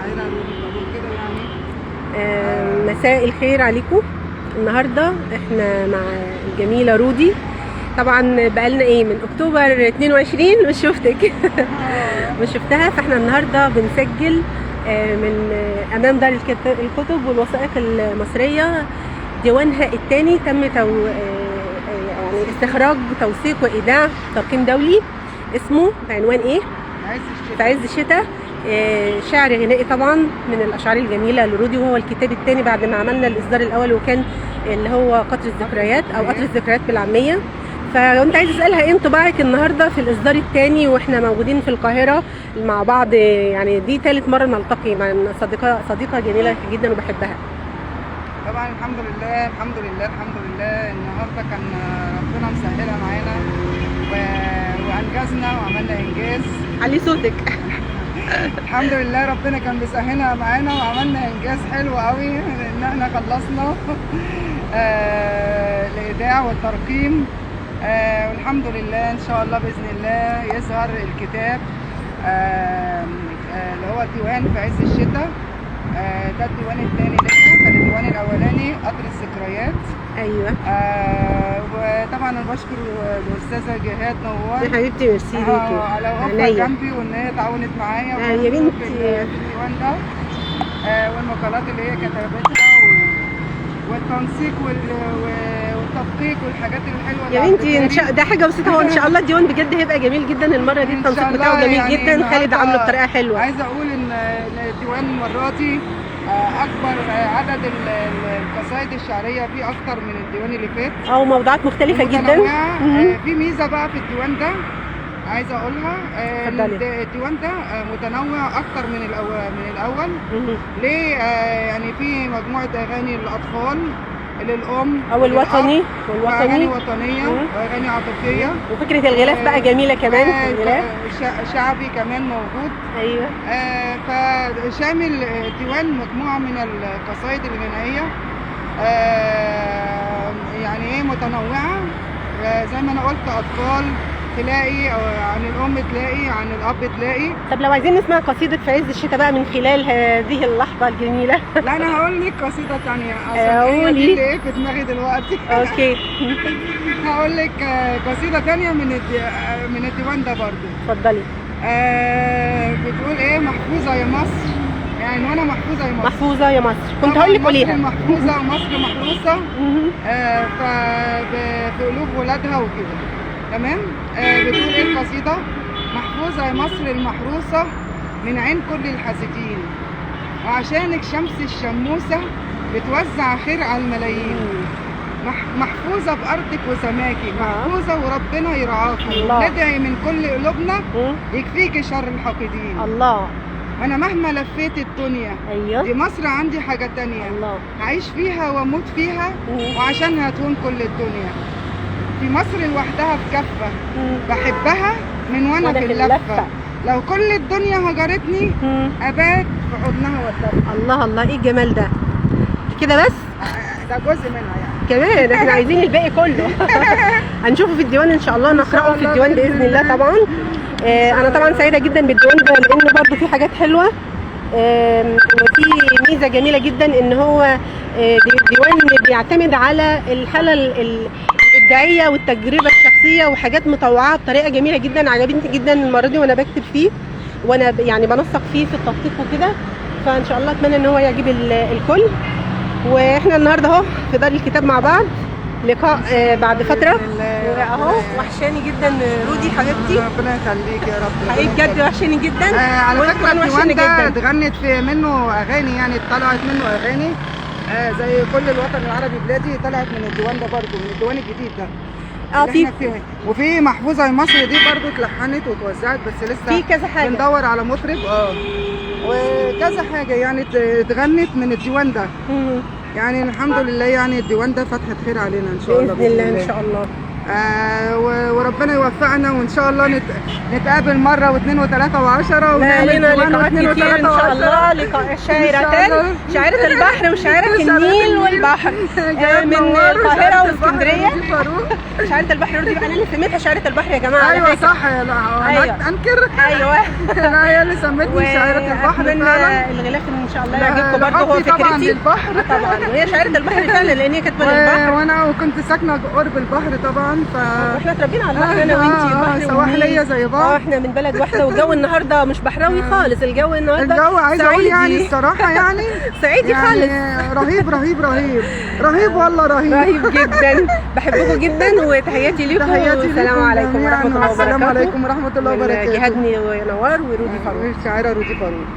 الشاعره رودي فاروق كده يعني. مساء الخير عليكم. النهارده احنا مع الجميله رودي. طبعا بقالنا ايه من اكتوبر 22 مش شفتك مش شفتها. فاحنا النهارده بنسجل من امام دار الكتب والوثائق المصريه. ديوانها الثاني تم يعني استخراج توثيق وايداع ترقيم دولي اسمه بعنوان ايه؟ في عز الشتاء. شعر غنائي طبعا من الاشعار الجميله لرودي، وهو الكتاب الثاني بعد ما عملنا الاصدار الاول وكان اللي هو قطر الذكريات او قطر الذكريات بالعاميه. فكنت عايزه اسالها ايه انطباعك النهارده في الاصدار الثاني واحنا موجودين في القاهره مع بعض؟ يعني دي ثالث مره نلتقي مع صديقه جميله جدا وبحبها. طبعا الحمد لله الحمد لله الحمد لله. النهارده كان ربنا مسهلها معانا وانجزنا وعملنا انجاز. علي صوتك الحمد لله ربنا كان بيسهلها معانا وعملنا انجاز حلو قوي ان احنا خلصنا الايداع والترقيم. والحمد لله ان شاء الله باذن الله يظهر الكتاب اللي هو الديوان في عز الشتاء. ده الديوان الثاني لنا، كان الديوان الاولاني قطر الذكريات. ايوه. وطبعا انا بشكر الاستاذه جهاد نوار يا حبيبتي، ميرسي ليكي على وقفها جنبي وان هي تعاونت معايا يا بنتي في الديوان ده. والمقالات اللي هي كتبتها والتنسيق والتدقيق والحاجات الحلوه يا بنتي. ده حاجه بسيطه. هو ان شاء الله الديوان بجد هيبقى جميل جدا المره دي. التنسيق بتاعه جميل يعني جدا. خالد عامله بطريقه حلوه. عايزه اقول ان الديوان المره دي اكبر عدد القصائد الشعريه فيه اكتر من الديوان اللي فات، او موضوعات مختلفه جدا. في ميزه بقى في الديوان ده عايزه اقولها. الديوان ده متنوع اكتر من الاول. ليه؟ يعني في مجموعه اغاني للاطفال، للام او الوطني واغاني وطنيه واغاني عاطفيه. وفكره الغلاف بقى جميله كمان. الغلاف شعبي كمان موجود. ايوه. فشامل الديوان مجموعه من القصائد الغنائيه يعني ايه متنوعه. زي ما انا قلت اطفال تلاقي، او عن الام تلاقي، عن الاب تلاقي. طب لو عايزين نسمع قصيده في عز الشتاء بقى من خلال هذه اللحظه الجميله لا انا هقول لك قصيده ثانيه قولي اللي في دماغي دلوقتي. اوكي هقول لك قصيده ثانيه من الديوان ده برضو. اتفضلي. بتقول ايه؟ محفوظه يا مصر. يعني وانا محفوظه يا مصر. محفوظه يا مصر. كنت هقول لك قوليها. محفوظه ومصر محروسه في قلوب ولادها وكده. تمام. بتقول ايه القصيده؟ محفوظه يا مصر المحروسه من عين كل الحاسدين، وعشانك شمس الشموسه بتوزع خير على الملايين. محفوظه بارضك وسماكي، محفوظه وربنا يرعاكي. ندعي من كل قلوبنا يكفيكي شر الحاقدين. الله. انا مهما لفيت الدنيا ايوه دي مصر عندي حاجه تانية. الله. هعيش فيها واموت فيها وعشانها تهون كل الدنيا. في مصر لوحدها في كفه بحبها من وانا في اللفه. لو كل الدنيا هجرتني ابات في حضنها واتدفى. الله الله، ايه الجمال ده كده؟ بس ده جزء منها يعني. كمان احنا عايزين الباقي كله هنشوفه في الديوان ان شاء الله، نقراه في الديوان باذن الله. طبعا انا طبعا سعيده جدا بالديوان ده لانه برضه فيه حاجات حلوه. وفي ميزه جميله جدا ان هو ديوان بيعتمد على الحاله الابداعيه والتجربه الشخصيه وحاجات مطوعه بطريقه جميله جدا. عجبتني جدا المره دي وانا بكتب فيه، وانا يعني بنسق فيه في التدقيق وكده. فان شاء الله اتمنى ان هو يعجب الكل. واحنا النهارده اهو في دار الكتاب مع بعض، لقاء بعد فتره اهو. وحشاني جدا رودي حبيبتي. ربنا يخليك يا رب. حقيقي بجد وحشاني جدا. على فكره الديوان ده اتغنت في منه اغاني، يعني طلعت منه اغاني زي كل الوطن العربي بلادي طلعت من الديوان ده برضه، من الديوان الجديد ده. وفي محفوظه مصر دي برضه اتلحنت واتوزعت، بس لسه في كذا حاجه بندور على مطرب وكذا حاجه يعني اتغنت من الديوان ده. يعني الحمد لله، يعني الديوان ده فتحة خير علينا ان شاء الله باذن الله ان شاء الله. وربنا يوفقنا وان شاء الله نتقابل مره واثنين وثلاثه وعشرة ونعمل لقاءات كتير ان شاء الله. لقاء شاعرتان، شاعرة البحر وشاعرة النيل والبحر من القاهرة واسكندرية. شاعرة البحر رودي بقى، انا اللي سميتها شاعرة البحر يا جماعة. ايوه صح، ايوه انكر. ايوه لا هي اللي سمتني شاعرة البحر فعلا. الغلاف ان شاء الله يعجبكم برضه، هو فكرتي طبعا للبحر. طبعا وهي شاعرة البحر فعلا لان هي كاتبة للبحر، وانا كنت ساكنة قرب البحر طبعا، واحنا اتربينا على البحر انا وانتي. البحر سواحلية زي بعض. احنا من بلد واحده، والجو النهارده مش بحراوي خالص، الجو النهارده الجو عايزه اقول يعني الصراحه يعني صعيدي خالص. رهيب رهيب رهيب رهيب والله رهيب. رهيب جدا. بحبكم جدا وتحياتي ليكم. والسلام عليكم ورحمه الله وبركاته. السلام عليكم ورحمه الله وبركاته. جهاد نوار ورودي فاروق. الشاعره رودي فاروق.